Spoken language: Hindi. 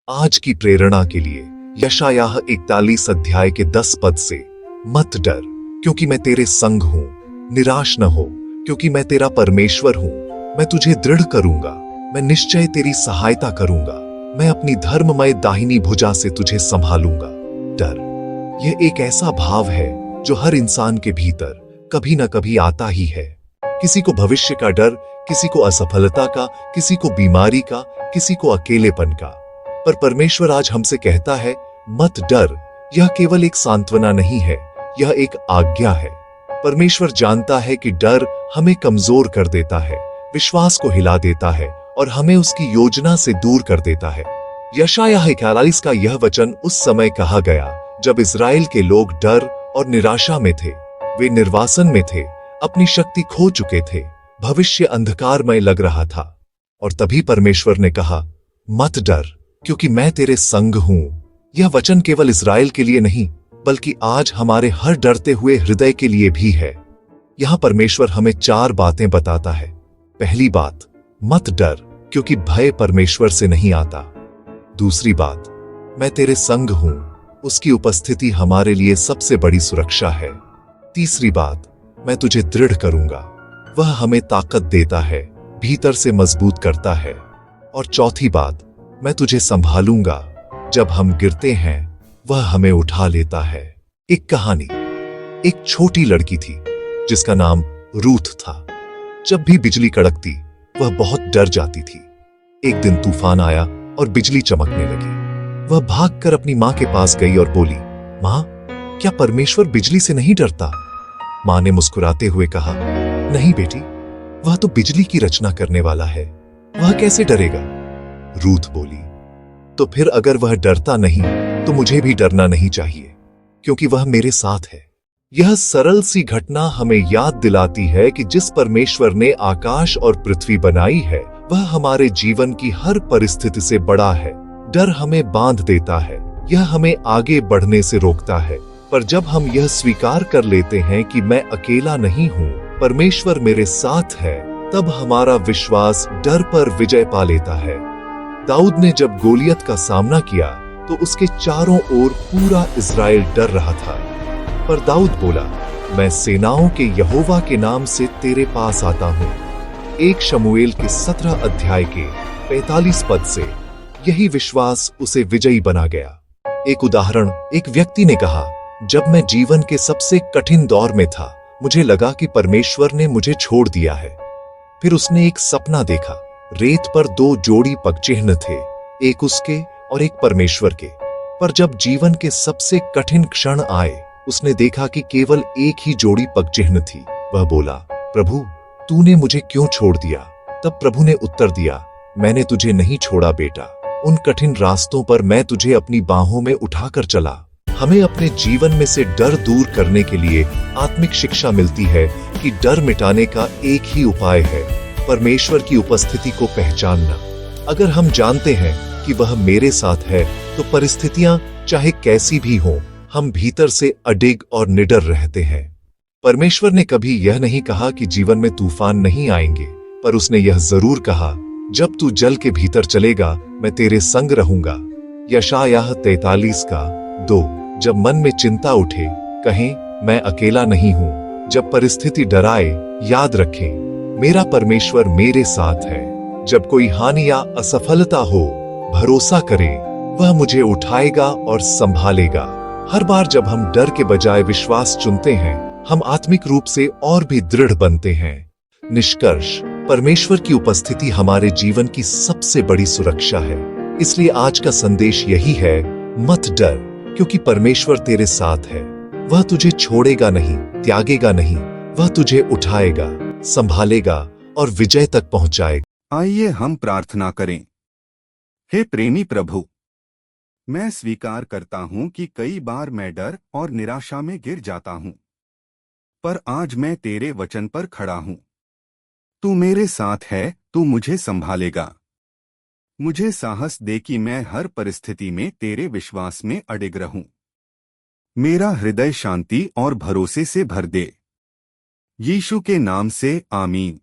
आज की प्रेरणा के लिए यशायाह 41 अध्याय के 10 पद से, मत डर क्योंकि मैं तेरे संग हूं, निराश न हो क्योंकि मैं तेरा परमेश्वर हूं। मैं तुझे दृढ़ करूंगा, मैं निश्चय तेरी सहायता करूंगा, मैं अपनी धर्ममय दाहिनी भुजा से तुझे संभालूंगा। डर, यह एक ऐसा भाव है जो हर इंसान के भीतर कभी न कभी आता ही है। किसी को भविष्य का डर, किसी को असफलता का, किसी को बीमारी का, किसी को अकेलेपन का। पर परमेश्वर आज हमसे कहता है, मत डर। यह केवल एक सांत्वना नहीं है, यह एक आज्ञा है। परमेश्वर जानता है कि डर हमें कमजोर कर देता है, विश्वास को हिला देता है और हमें उसकी योजना से दूर कर देता है। यशायाह 41 का यह वचन उस समय कहा गया जब इस्राएल के लोग डर और निराशा में थे। वे निर्वासन में थे, अपनी शक्ति खो चुके थे, भविष्य अंधकारमय लग रहा था। और तभी परमेश्वर ने कहा, मत डर क्योंकि मैं तेरे संग हूं। यह वचन केवल इस्राएल के लिए नहीं, बल्कि आज हमारे हर डरते हुए हृदय के लिए भी है। यहां परमेश्वर हमें 4 बातें बताता है। पहली बात, मत डर क्योंकि भय परमेश्वर से नहीं आता। दूसरी बात, मैं तेरे संग हूं, उसकी उपस्थिति हमारे लिए सबसे बड़ी सुरक्षा है। तीसरी बात, मैं तुझे दृढ़ करूंगा, वह हमें ताकत देता है, भीतर से मजबूत करता है। और चौथी बात, मैं तुझे संभालूंगा, जब हम गिरते हैं वह हमें उठा लेता है। एक कहानी, एक छोटी लड़की थी जिसका नाम रूथ था। जब भी बिजली कड़कती वह बहुत डर जाती थी। एक दिन तूफान आया और बिजली चमकने लगी। वह भागकर अपनी मां के पास गई और बोली, मां, क्या परमेश्वर बिजली से नहीं डरता? मां ने मुस्कुराते हुए कहा, नहीं बेटी, वह तो बिजली की रचना करने वाला है, वह कैसे डरेगा? रूथ बोली, तो फिर अगर वह डरता नहीं तो मुझे भी डरना नहीं चाहिए, क्योंकि वह मेरे साथ है। यह सरल सी घटना हमें याद दिलाती है कि जिस परमेश्वर ने आकाश और पृथ्वी बनाई है, वह हमारे जीवन की हर परिस्थिति से बड़ा है। डर हमें बांध देता है, यह हमें आगे बढ़ने से रोकता है। पर जब हम यह स्वीकार कर लेते हैं कि मैं अकेला नहीं हूं, परमेश्वर मेरे साथ है, तब हमारा विश्वास डर पर विजय पा लेता है। दाऊद ने जब गोलियत का सामना किया तो उसके चारों ओर पूरा इस्राएल डर रहा था। पर दाऊद बोला, मैं सेनाओं के यहोवा के नाम से तेरे पास आता हूं। 1 शमूएल के 17 अध्याय के 45 पद से यही विश्वास उसे विजयी बना गया। एक उदाहरण, एक व्यक्ति ने कहा, जब मैं जीवन के सबसे कठिन दौर में था, मुझे लगा कि परमेश्वर ने मुझे छोड़ दिया है। फिर उसने एक सपना देखा। रेत पर 2 जोड़ी पगचिह्न थे, एक उसके और एक परमेश्वर के। पर जब जीवन के सबसे कठिन क्षण आए, उसने देखा कि केवल एक ही जोड़ी पगचिह्न थी। वह बोला, प्रभु, तूने मुझे क्यों छोड़ दिया? तब प्रभु ने उत्तर दिया, मैंने तुझे नहीं छोड़ा बेटा। उन कठिन रास्तों पर मैं तुझे अपनी बाहों में उठाकर चला। हमें अपने जीवन में से डर दूर करने के लिए आत्मिक शिक्षा मिलती है कि डर मिटाने का एक ही उपाय है, परमेश्वर की उपस्थिति को पहचानना। अगर हम जानते हैं कि वह मेरे साथ है, तो परिस्थितियां चाहे कैसी भी हों, हम भीतर से अडिग और निडर रहते हैं। परमेश्वर ने कभी यह नहीं कहा कि जीवन में तूफान नहीं आएंगे, पर उसने यह जरूर कहा, जब तू जल के भीतर चलेगा, मैं तेरे संग रहूंगा। यशायाह 43 का 2। जब मन में चिंता उठे, कहें, मैं अकेला नहीं हूं। जब परिस्थिति डराए, याद रखें, मेरा परमेश्वर मेरे साथ है। जब कोई हानि या असफलता हो, भरोसा करें, वह मुझे उठाएगा और संभालेगा। हर बार जब हम डर के बजाय विश्वास चुनते हैं, हम आत्मिक रूप से और भी दृढ़ बनते हैं। निष्कर्ष, परमेश्वर की उपस्थिति हमारे जीवन की सबसे बड़ी सुरक्षा है। इसलिए आज का संदेश यही है, मत डर क्योंकि परमेश्वर तेरे साथ है। वह तुझे छोड़ेगा नहीं, त्यागेगा नहीं, वह तुझे उठाएगा, संभालेगा और विजय तक पहुंचाएगा। आइए हम प्रार्थना करें। हे प्रेमी प्रभु, मैं स्वीकार करता हूं कि कई बार मैं डर और निराशा में गिर जाता हूं, पर आज मैं तेरे वचन पर खड़ा हूं। तू मेरे साथ है, तू मुझे संभालेगा। मुझे साहस दे कि मैं हर परिस्थिति में तेरे विश्वास में अडिग रहूं। मेरा हृदय शांति और भरोसे से भर दे। यीशु के नाम से आमीन।